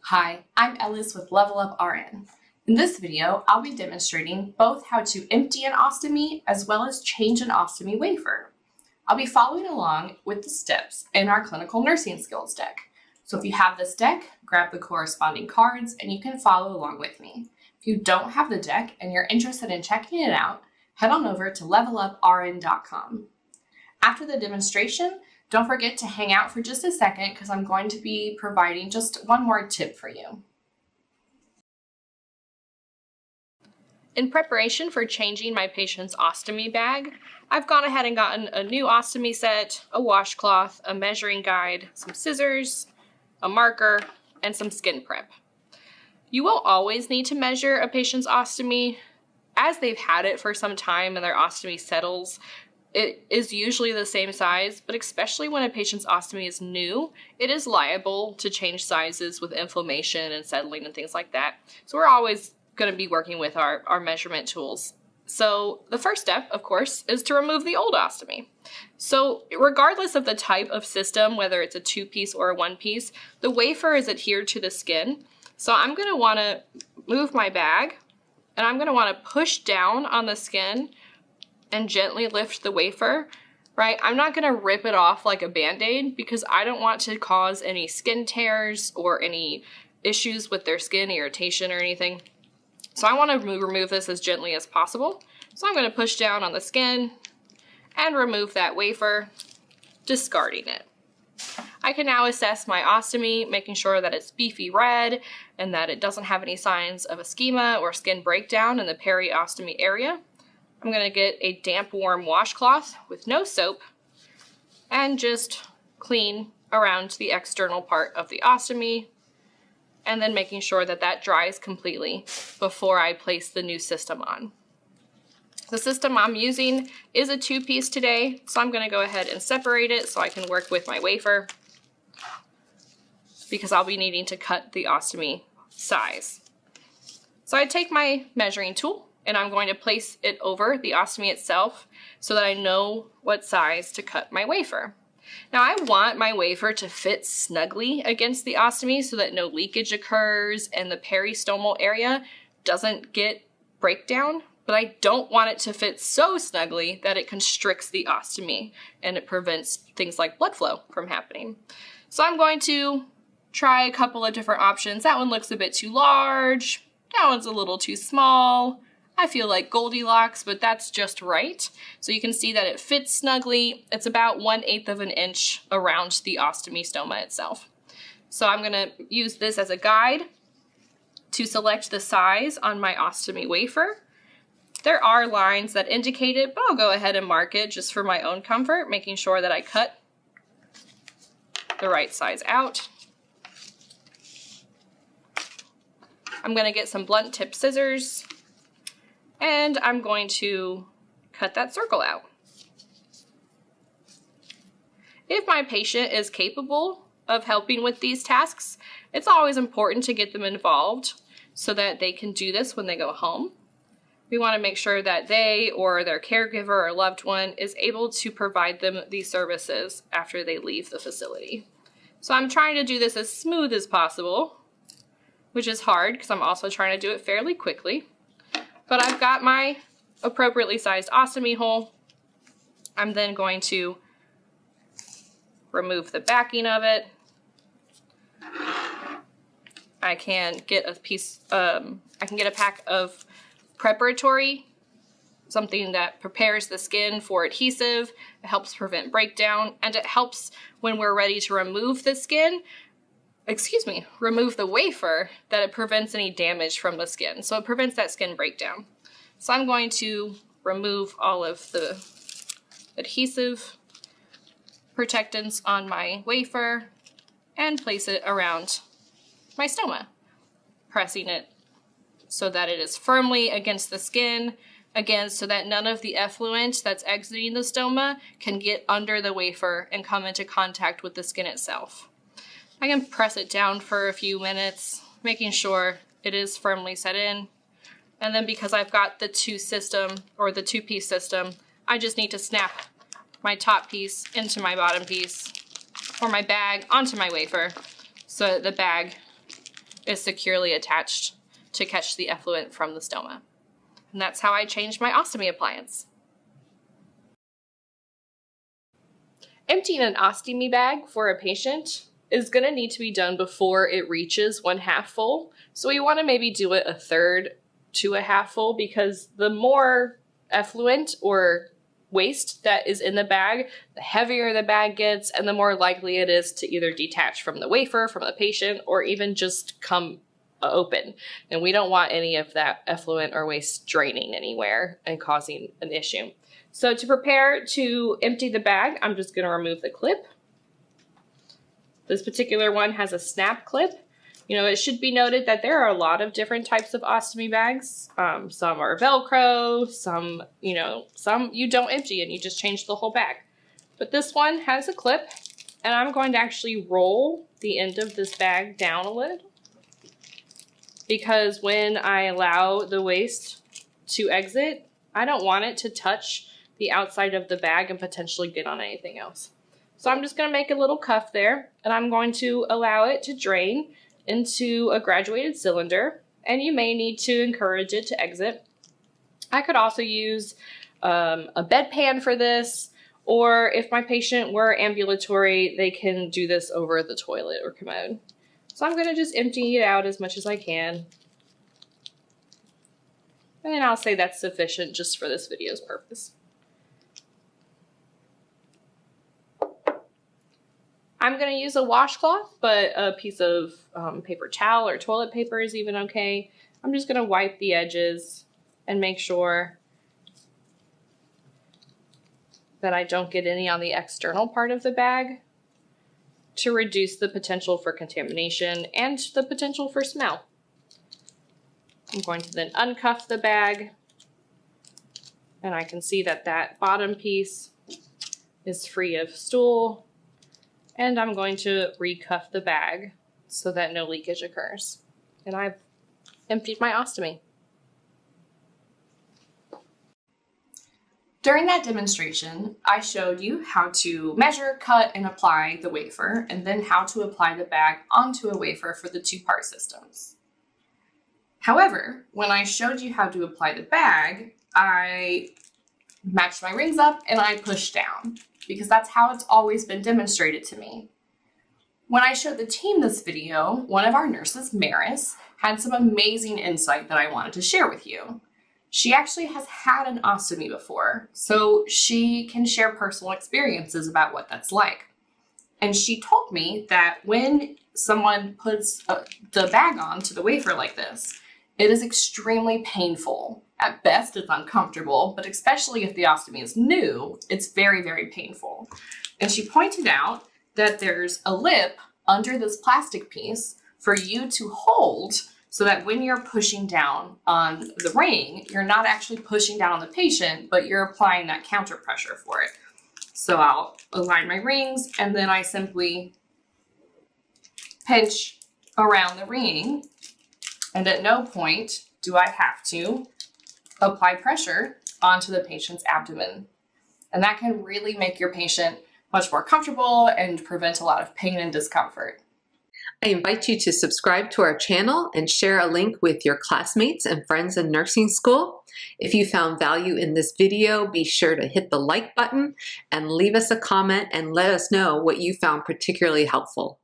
Hi, I'm Ellis with Level Up RN. In this video, I'll be demonstrating both how to empty an ostomy as well as change an ostomy wafer. I'll be following along with the steps in our clinical nursing skills deck. So if you have this deck, grab the corresponding cards and you can follow along with me. If you don't have the deck and you're interested in checking it out, head on over to leveluprn.com. After the demonstration, don't forget to hang out for just a second because I'm going to be providing just one more tip for you. In preparation for changing my patient's ostomy bag, I've gone ahead and gotten a new ostomy set, a washcloth, a measuring guide, some scissors, a marker, and some skin prep. You won't always need to measure a patient's ostomy. As they've had it for some time and their ostomy settles, it is usually the same size, but especially when a patient's ostomy is new, it is liable to change sizes with inflammation and settling and things like that. So we're always going to be working with our measurement tools. So the first step, of course, is to remove the old ostomy. So regardless of the type of system, whether it's a 2-piece or a 1-piece, the wafer is adhered to the skin. So I'm going to want to move my bag, and I'm going to want to push down on the skin and gently lift the wafer, right? I'm not gonna rip it off like a Band-Aid because I don't want to cause any skin tears or any issues with their skin, irritation or anything. So I wanna remove this as gently as possible. So I'm gonna push down on the skin and remove that wafer, discarding it. I can now assess my ostomy, making sure that it's beefy red and that it doesn't have any signs of ischemia or skin breakdown in the periostomy area. I'm going to get a damp, warm washcloth with no soap and just clean around the external part of the ostomy, and then making sure that that dries completely before I place the new system on. The system I'm using is a 2-piece today, so I'm going to go ahead and separate it so I can work with my wafer because I'll be needing to cut the ostomy size. So I take my measuring tool and I'm going to place it over the ostomy itself so that I know what size to cut my wafer. Now I want my wafer to fit snugly against the ostomy so that no leakage occurs and the peristomal area doesn't get breakdown, but I don't want it to fit so snugly that it constricts the ostomy and it prevents things like blood flow from happening. So I'm going to try a couple of different options. That one looks a bit too large. That one's a little too small. I feel like Goldilocks, but that's just right. So you can see that it fits snugly. It's about 1/8 of an inch around the ostomy stoma itself. So I'm gonna use this as a guide to select the size on my ostomy wafer. There are lines that indicate it, but I'll go ahead and mark it just for my own comfort, making sure that I cut the right size out. I'm gonna get some blunt tip scissors and I'm going to cut that circle out. If my patient is capable of helping with these tasks, it's always important to get them involved so that they can do this when they go home. We want to make sure that they or their caregiver or loved one is able to provide them these services after they leave the facility. So I'm trying to do this as smooth as possible, which is hard because I'm also trying to do it fairly quickly. But I've got my appropriately sized ostomy hole. I'm then going to remove the backing of it. I can get a pack of preparatory, something that prepares the skin for adhesive. It helps prevent breakdown, and it helps when we're ready to remove the wafer, that it prevents any damage from the skin. So it prevents that skin breakdown. So I'm going to remove all of the adhesive protectants on my wafer and place it around my stoma, pressing it so that it is firmly against the skin, again, so that none of the effluent that's exiting the stoma can get under the wafer and come into contact with the skin itself. I can press it down for a few minutes, making sure it is firmly set in. And then because I've got the 2-piece system, I just need to snap my top piece into my bottom piece, or my bag onto my wafer, so that the bag is securely attached to catch the effluent from the stoma. And that's how I changed my ostomy appliance. Emptying an ostomy bag for a patient is going to need to be done before it reaches 1/2 full. So we want to maybe do it 1/3 to 1/2 full, because the more effluent or waste that is in the bag, the heavier the bag gets and the more likely it is to either detach from the wafer, from the patient, or even just come open. And we don't want any of that effluent or waste draining anywhere and causing an issue. So to prepare to empty the bag, I'm just going to remove the clip. This particular one has a snap clip. You know, it should be noted that there are a lot of different types of ostomy bags. Some are Velcro, some you don't empty and you just change the whole bag. But this one has a clip, and I'm going to actually roll the end of this bag down a little, because when I allow the waste to exit, I don't want it to touch the outside of the bag and potentially get on anything else. So I'm just going to make a little cuff there, and I'm going to allow it to drain into a graduated cylinder, and you may need to encourage it to exit. I could also use a bedpan for this, or if my patient were ambulatory, they can do this over the toilet or commode. So I'm going to just empty it out as much as I can. And I'll say that's sufficient just for this video's purpose. I'm going to use a washcloth, but a piece of paper towel or toilet paper is even okay. I'm just going to wipe the edges and make sure that I don't get any on the external part of the bag to reduce the potential for contamination and the potential for smell. I'm going to then uncuff the bag, and I can see that that bottom piece is free of stool. And I'm going to recuff the bag so that no leakage occurs. And I've emptied my ostomy. During that demonstration, I showed you how to measure, cut, and apply the wafer, and then how to apply the bag onto a wafer for the two-part systems. However, when I showed you how to apply the bag, I matched my rings up and I pushed down, because that's how it's always been demonstrated to me. When I showed the team this video, one of our nurses, Maris, had some amazing insight that I wanted to share with you. She actually has had an ostomy before, so she can share personal experiences about what that's like. And she told me that when someone puts the bag on to the wafer like this, it is extremely painful. At best, it's uncomfortable, but especially if the ostomy is new, it's very, very painful. And she pointed out that there's a lip under this plastic piece for you to hold, so that when you're pushing down on the ring, you're not actually pushing down on the patient, but you're applying that counter pressure for it. So I'll align my rings, and then I simply pinch around the ring, and at no point do I have to apply pressure onto the patient's abdomen. And that can really make your patient much more comfortable and prevent a lot of pain and discomfort. I invite you to subscribe to our channel and share a link with your classmates and friends in nursing school. If you found value in this video, be sure to hit the like button and leave us a comment and let us know what you found particularly helpful.